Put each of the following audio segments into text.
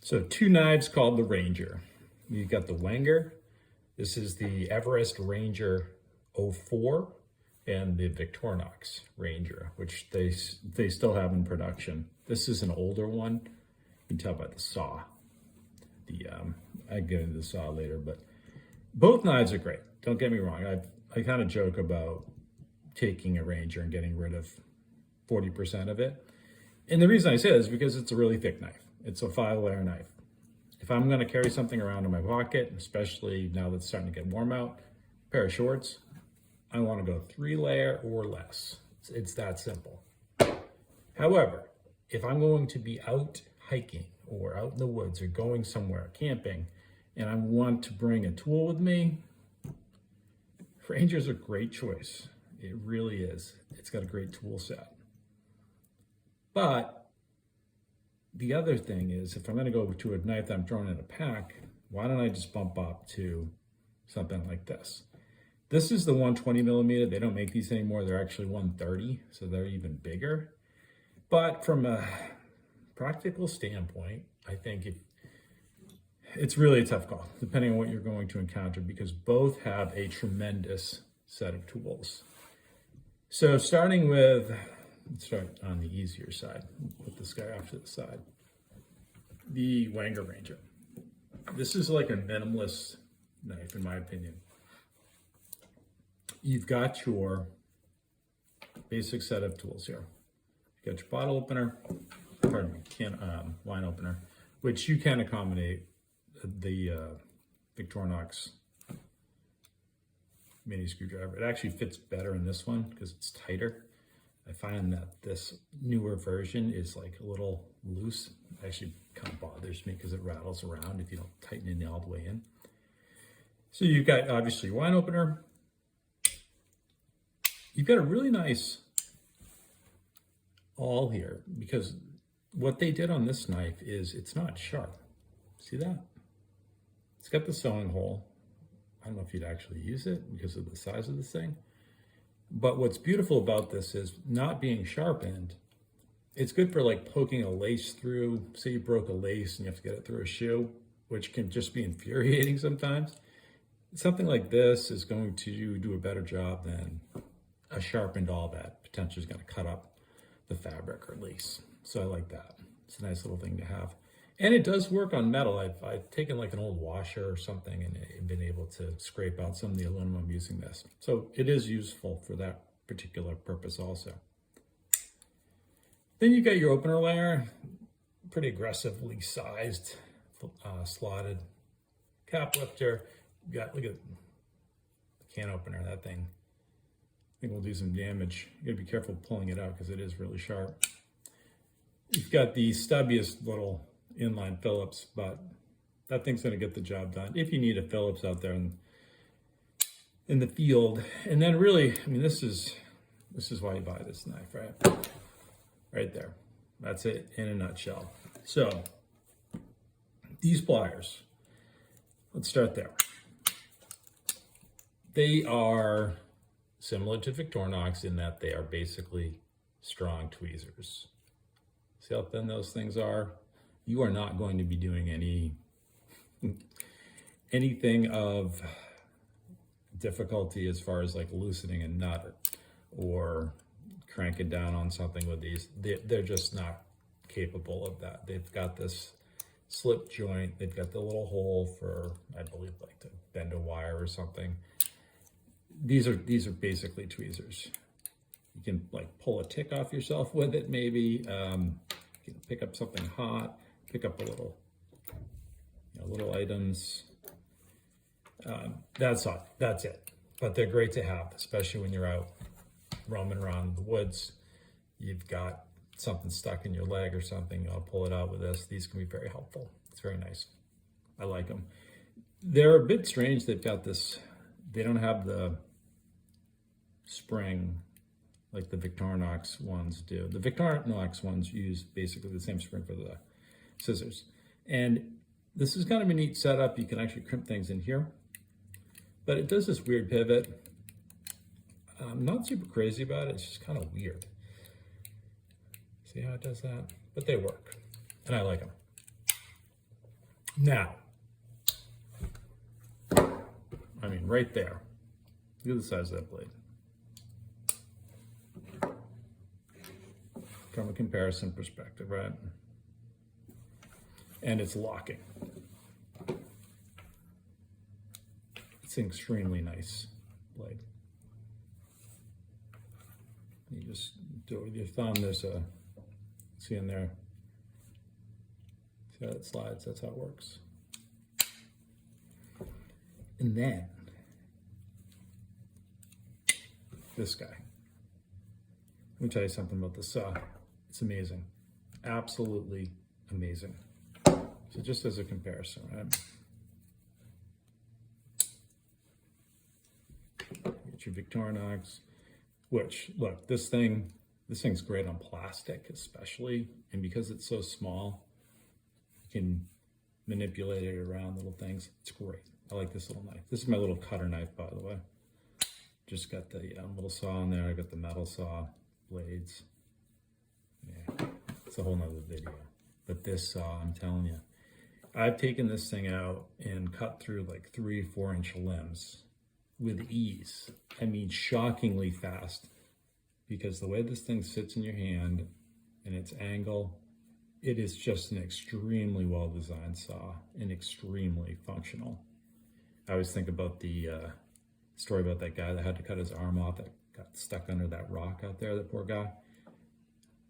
So two knives called the Ranger. You've got the Wenger. This is the Everest Ranger 04 and the Victorinox Ranger, which they still have in production. This is an older one. You can tell by the saw. I get into the saw later, but both knives are great. Don't get me wrong. I kind of joke about taking a Ranger and getting rid of 40% of it. And the reason I say this is because it's a really thick knife. It's a 5-layer knife. If I'm going to carry something around in my pocket, especially now that it's starting to get warm out, a pair of shorts, I want to go 3-layer or less. It's that simple. However, if I'm going to be out hiking or out in the woods or going somewhere camping, and I want to bring a tool with me, Ranger's a great choice. It really is. It's got a great tool set. But the other thing is, if I'm going to go to a knife that I'm throwing in a pack, why don't I just bump up to something like this? This is the 120 millimeter. They don't make these anymore. They're actually 130, so they're even bigger. But from a practical standpoint, I think it's really a tough call, depending on what you're going to encounter, because both have a tremendous set of tools. So starting with, let's start on the easier side. Put this guy off to the side. The Wenger Ranger. This is like a minimalist knife, in my opinion. You've got your basic set of tools here. You got your bottle opener, pardon me, wine opener, which you can accommodate the Victorinox mini screwdriver. It actually fits better in this one because it's tighter. I find that this newer version is like a little loose. It actually kind of bothers me because it rattles around if you don't tighten it all the way in. So you've got obviously your wine opener. You've got a really nice awl here, because what they did on this knife is it's not sharp. See that? It's got the sewing hole. I don't know if you'd actually use it because of the size of this thing. But what's beautiful about this is not being sharpened. It's good for like poking a lace through. Say you broke a lace and you have to get it through a shoe, which can just be infuriating sometimes. Something like this is going to do a better job than a sharpened awl that potentially is going to cut up the fabric or lace. So I like that. It's a nice little thing to have. And it does work on metal. I've taken like an old washer or something and been able to scrape out some of the aluminum using this. So it is useful for that particular purpose also. Then you got your opener layer, pretty aggressively sized, slotted cap lifter. You got, look at the can opener, that thing. I think we'll do some damage. You gotta be careful pulling it out because it is really sharp. You've got the stubbiest little inline Phillips, but that thing's going to get the job done if you need a Phillips out there in the field. And then really, I mean, this is why you buy this knife, right there. That's it in a nutshell. So these pliers, let's start there. They are similar to Victorinox in that they are basically strong tweezers. See how thin those things are? You are not going to be doing anything of difficulty as far as like loosening a nut or cranking down on something with these. They're just not capable of that. They've got this slip joint. They've got the little hole for, I believe, like to bend a wire or something. These are basically tweezers. You can like pull a tick off yourself with it, maybe. You can pick up something hot. Pick up a little, little items. That's all. That's it. But they're great to have, especially when you're out roaming around the woods. You've got something stuck in your leg or something. I'll pull it out with this. These can be very helpful. It's very nice. I like them. They're a bit strange. They've got this. They don't have the spring like the Victorinox ones do. The Victorinox ones use basically the same spring for the scissors. And this is kind of a neat setup. You can actually crimp things in here, but it does this weird pivot. I'm not super crazy about it. It's just kind of weird. See how it does that? But they work, and I like them. Now, I mean, right there. Look at the size of that blade. From a comparison perspective, right? And it's locking. It's an extremely nice blade. You just do it with your thumb. There's a, see in there, see how it slides? That's how it works. And then this guy. Let me tell you something about this saw. It's amazing. Absolutely amazing. So just as a comparison, right? Get your Victorinox, which, look, this thing's great on plastic especially, and because it's so small, you can manipulate it around little things. It's great. I like this little knife. This is my little cutter knife, by the way. Just got the little saw in there. I got the metal saw blades. Yeah, it's a whole nother video. But this saw, I'm telling you, I've taken this thing out and cut through like 3-4 inch limbs with ease. I mean, shockingly fast, because the way this thing sits in your hand and its angle, it is just an extremely well designed saw and extremely functional. I always think about the story about that guy that had to cut his arm off that got stuck under that rock out there, that poor guy.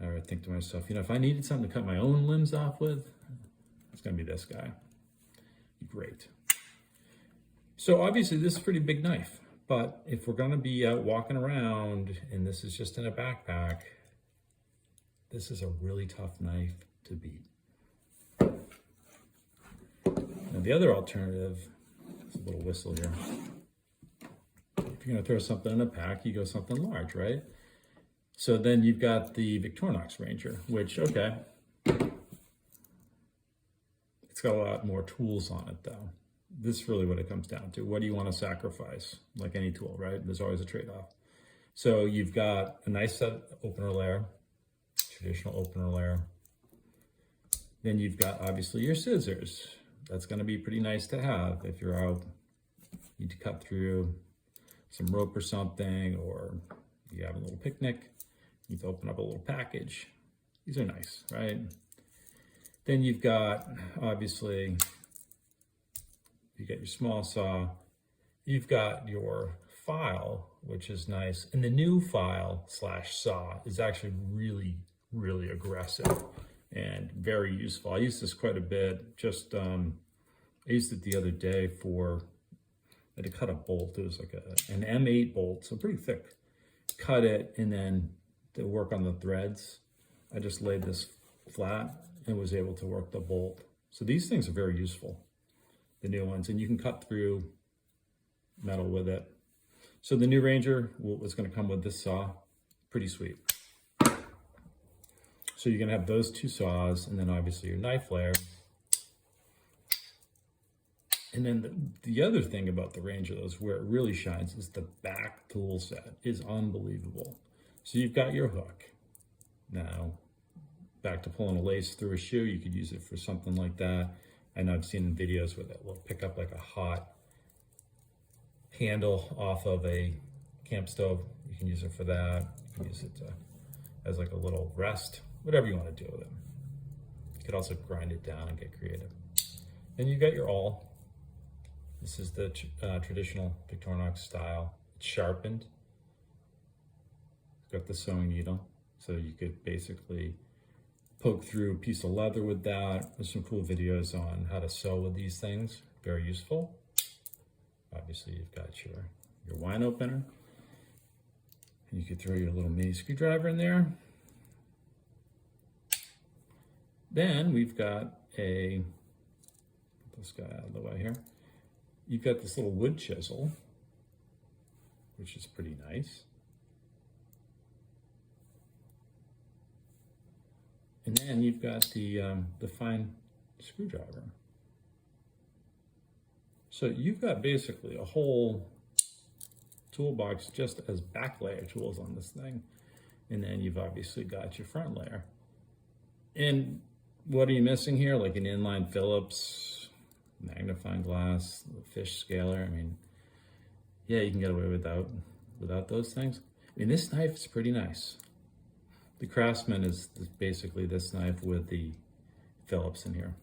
I would think to myself, you know, if I needed something to cut my own limbs off with, it's going to be this guy. Great. So obviously this is a pretty big knife, but if we're going to be out walking around and this is just in a backpack, this is a really tough knife to beat. Now the other alternative, it's a little whistle here. If you're going to throw something in a pack, you go something large, right? So then you've got the Victorinox Ranger, which, okay, it's got a lot more tools on it though. This is really what it comes down to. What do you want to sacrifice? Like any tool, right? There's always a trade-off. So you've got a nice set opener layer, traditional opener layer. Then you've got obviously your scissors. That's going to be pretty nice to have if you're out, you need to cut through some rope or something, or you have a little picnic, you need to open up a little package. These are nice, right? Then you've got, obviously, you got your small saw, you've got your file, which is nice. And the new file / saw is actually really, really aggressive and very useful. I use this quite a bit. Just, I used it the other day for, I had to cut a bolt. It was like an M8 bolt, so pretty thick. Cut it, and then to work on the threads, I just laid this flat and was able to work the bolt. So these things are very useful, the new ones, and you can cut through metal with it. So the new Ranger was going to come with this saw. Pretty sweet. So you're going to have those two saws, and then obviously your knife layer. And then the other thing about the Ranger, though, is where it really shines, is the back tool set is unbelievable. So you've got your hook. Now, back to pulling a lace through a shoe, you could use it for something like that. I know I've seen videos where it will pick up like a hot handle off of a camp stove. You can use it for that. You can use it as like a little rest, whatever you want to do with it. You could also grind it down and get creative. Then you got your awl. This is the traditional Victorinox style. It's sharpened. It's got the sewing needle, so you could basically poke through a piece of leather with that. There's some cool videos on how to sew with these things. Very useful. Obviously, you've got your wine opener. And you could throw your little mini screwdriver in there. Then we've got put this guy out of the way here. You've got this little wood chisel, which is pretty nice. And then you've got the fine screwdriver. So you've got basically a whole toolbox just as back layer tools on this thing. And then you've obviously got your front layer. And what are you missing here? Like an inline Phillips, magnifying glass, the fish scaler. I mean, yeah, you can get away without those things. I mean, this knife is pretty nice. The Craftsman is basically this knife with the Phillips in here.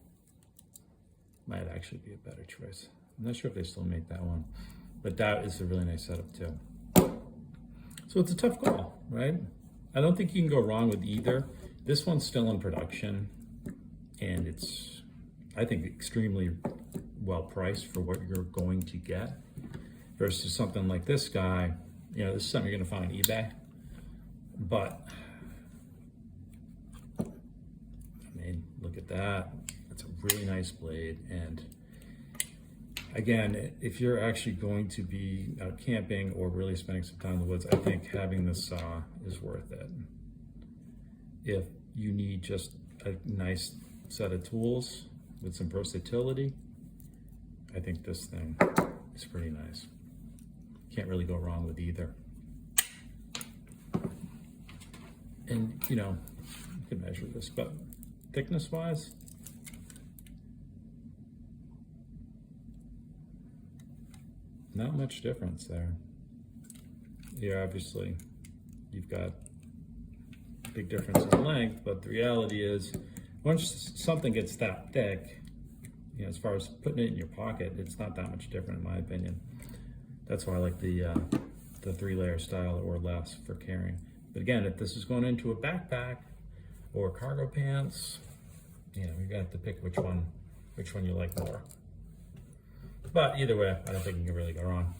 Might actually be a better choice. I'm not sure if they still make that one, but that is a really nice setup too. So it's a tough call, right? I don't think you can go wrong with either. This one's still in production, and it's, I think, extremely well priced for what you're going to get, versus something like this guy. You know, this is something you're gonna find on eBay, but I mean, look at that. It's a really nice blade. And again, if you're actually going to be out camping or really spending some time in the woods, I think having this saw is worth it. If you need just a nice set of tools with some versatility, I think this thing is pretty nice. Can't really go wrong with either. And you know, you can measure this, but thickness wise, not much difference there. Yeah, obviously you've got a big difference in length, but the reality is once something gets that thick, you know, as far as putting it in your pocket, it's not that much different in my opinion. That's why I like the 3-layer style or less for carrying. But again, if this is going into a backpack or cargo pants, you know, you're gonna have to pick which one you like more. But either way, I don't think you can really go wrong.